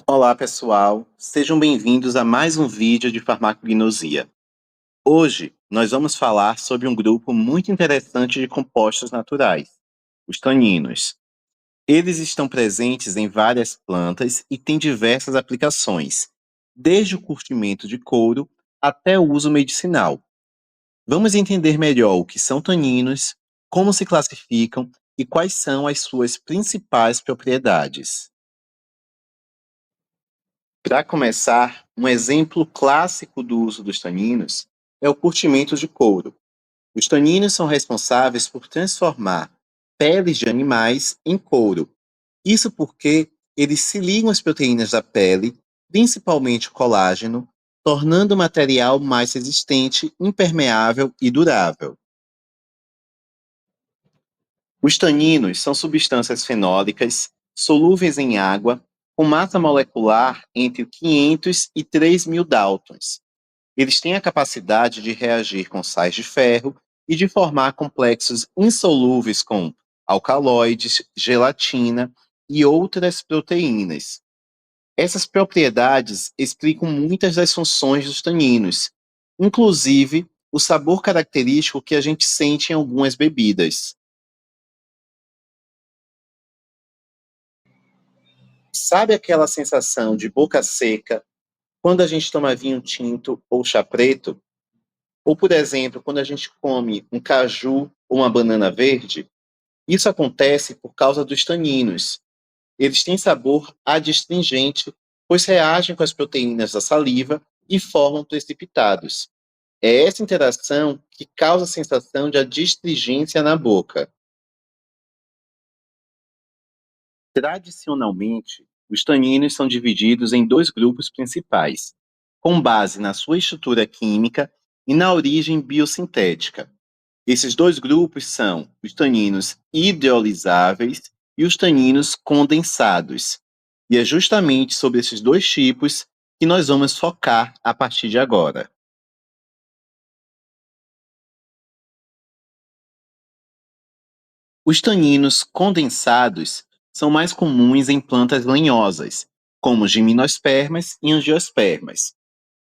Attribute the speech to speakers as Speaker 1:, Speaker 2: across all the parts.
Speaker 1: Olá, pessoal. Sejam bem-vindos a mais um vídeo de farmacognosia. Hoje, nós vamos falar sobre um grupo muito interessante de compostos naturais, os taninos. Eles estão presentes em várias plantas e têm diversas aplicações, desde o curtimento de couro até o uso medicinal. Vamos entender melhor o que são taninos, como se classificam e quais são as suas principais propriedades. Para começar, um exemplo clássico do uso dos taninos é o curtimento de couro. Os taninos são responsáveis por transformar peles de animais em couro. Isso porque eles se ligam às proteínas da pele, principalmente o colágeno, tornando o material mais resistente, impermeável e durável. Os taninos são substâncias fenólicas solúveis em água com massa molecular entre 500 e 3.000 Daltons. Eles têm a capacidade de reagir com sais de ferro e de formar complexos insolúveis com alcaloides, gelatina e outras proteínas. Essas propriedades explicam muitas das funções dos taninos, inclusive o sabor característico que a gente sente em algumas bebidas. Sabe aquela sensação de boca seca quando a gente toma vinho tinto ou chá preto? Ou, por exemplo, quando a gente come um caju ou uma banana verde? Isso acontece por causa dos taninos. Eles têm sabor adstringente, pois reagem com as proteínas da saliva e formam precipitados. É essa interação que causa a sensação de adstringência na boca. Tradicionalmente, os taninos são divididos em dois grupos principais, com base na sua estrutura química e na origem biosintética. Esses dois grupos são os taninos hidrolisáveis e os taninos condensados. E é justamente sobre esses dois tipos que nós vamos focar a partir de agora. Os taninos condensados são mais comuns em plantas lenhosas, como gimnospermas e angiospermas.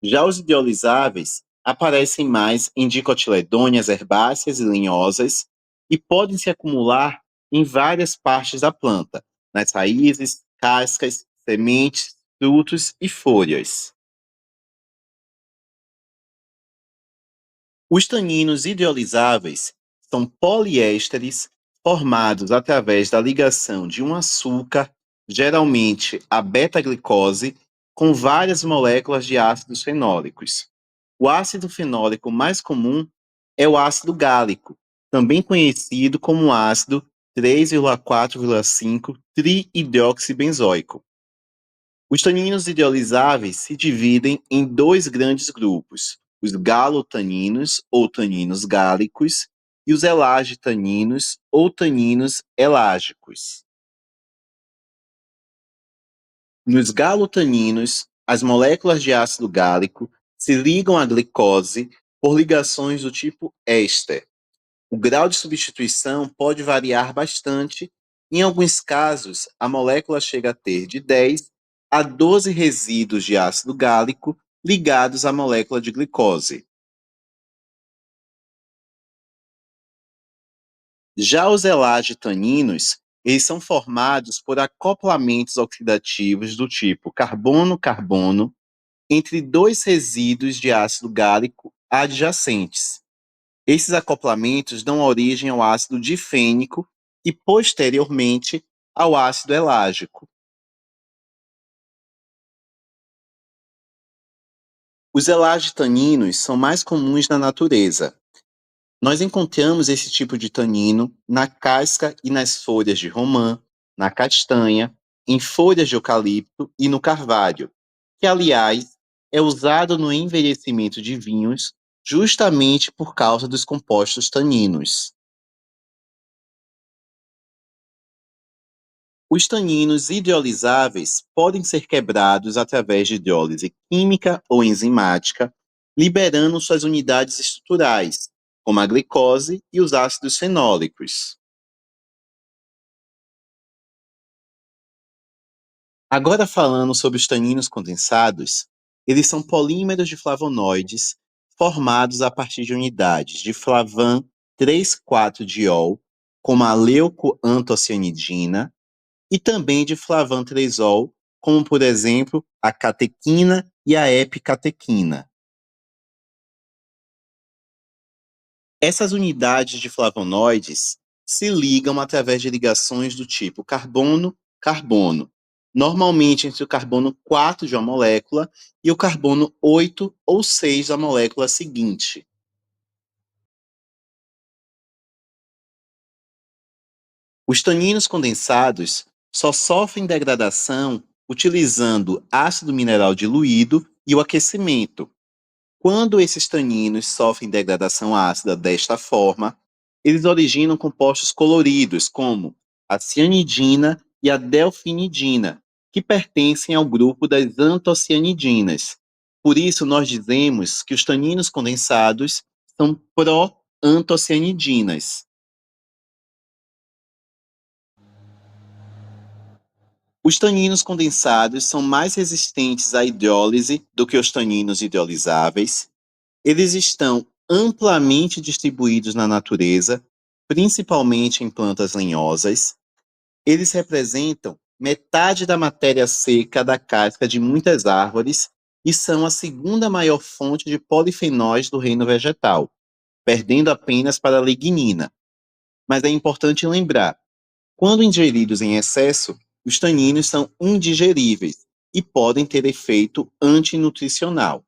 Speaker 1: Já os idealizáveis aparecem mais em dicotiledôneas herbáceas e lenhosas e podem se acumular em várias partes da planta, nas raízes, cascas, sementes, frutos e folhas. Os taninos idealizáveis são poliésteres formados através da ligação de um açúcar, geralmente a beta-glicose, com várias moléculas de ácidos fenólicos. O ácido fenólico mais comum é o ácido gálico, também conhecido como ácido 3,4,5-trihidroxibenzoico. Os taninos hidrolisáveis se dividem em dois grandes grupos: os galotaninos, ou taninos gálicos, e os elagitaninos, ou taninos elágicos. Nos galotaninos, as moléculas de ácido gálico se ligam à glicose por ligações do tipo éster. O grau de substituição pode variar bastante. Em alguns casos, a molécula chega a ter de 10 a 12 resíduos de ácido gálico ligados à molécula de glicose. Já os elagitaninos, eles são formados por acoplamentos oxidativos do tipo carbono-carbono entre dois resíduos de ácido gálico adjacentes. Esses acoplamentos dão origem ao ácido difênico e, posteriormente, ao ácido elágico. Os elagitaninos são mais comuns na natureza. Nós encontramos esse tipo de tanino na casca e nas folhas de romã, na castanha, em folhas de eucalipto e no carvalho, que, aliás, é usado no envelhecimento de vinhos justamente por causa dos compostos taninos. Os taninos hidrolisáveis podem ser quebrados através de hidrólise química ou enzimática, liberando suas unidades estruturais, como a glicose e os ácidos fenólicos. Agora falando sobre os taninos condensados, eles são polímeros de flavonoides formados a partir de unidades de flavan 3,4-diol, como a leucoantocianidina, e também de flavan 3-ol, como por exemplo a catequina e a epicatequina. Essas unidades de flavonoides se ligam através de ligações do tipo carbono-carbono, normalmente entre o carbono 4 de uma molécula e o carbono 8 ou 6 da molécula seguinte. Os taninos condensados só sofrem degradação utilizando ácido mineral diluído e o aquecimento. Quando esses taninos sofrem degradação ácida desta forma, eles originam compostos coloridos, como a cianidina e a delfinidina, que pertencem ao grupo das antocianidinas. Por isso, nós dizemos que os taninos condensados são pró-antocianidinas. Os taninos condensados são mais resistentes à hidrólise do que os taninos hidrolisáveis. Eles estão amplamente distribuídos na natureza, principalmente em plantas lenhosas. Eles representam metade da matéria seca da casca de muitas árvores e são a segunda maior fonte de polifenóis do reino vegetal, perdendo apenas para a lignina. Mas é importante lembrar, quando ingeridos em excesso, os taninos são indigeríveis e podem ter efeito antinutricional.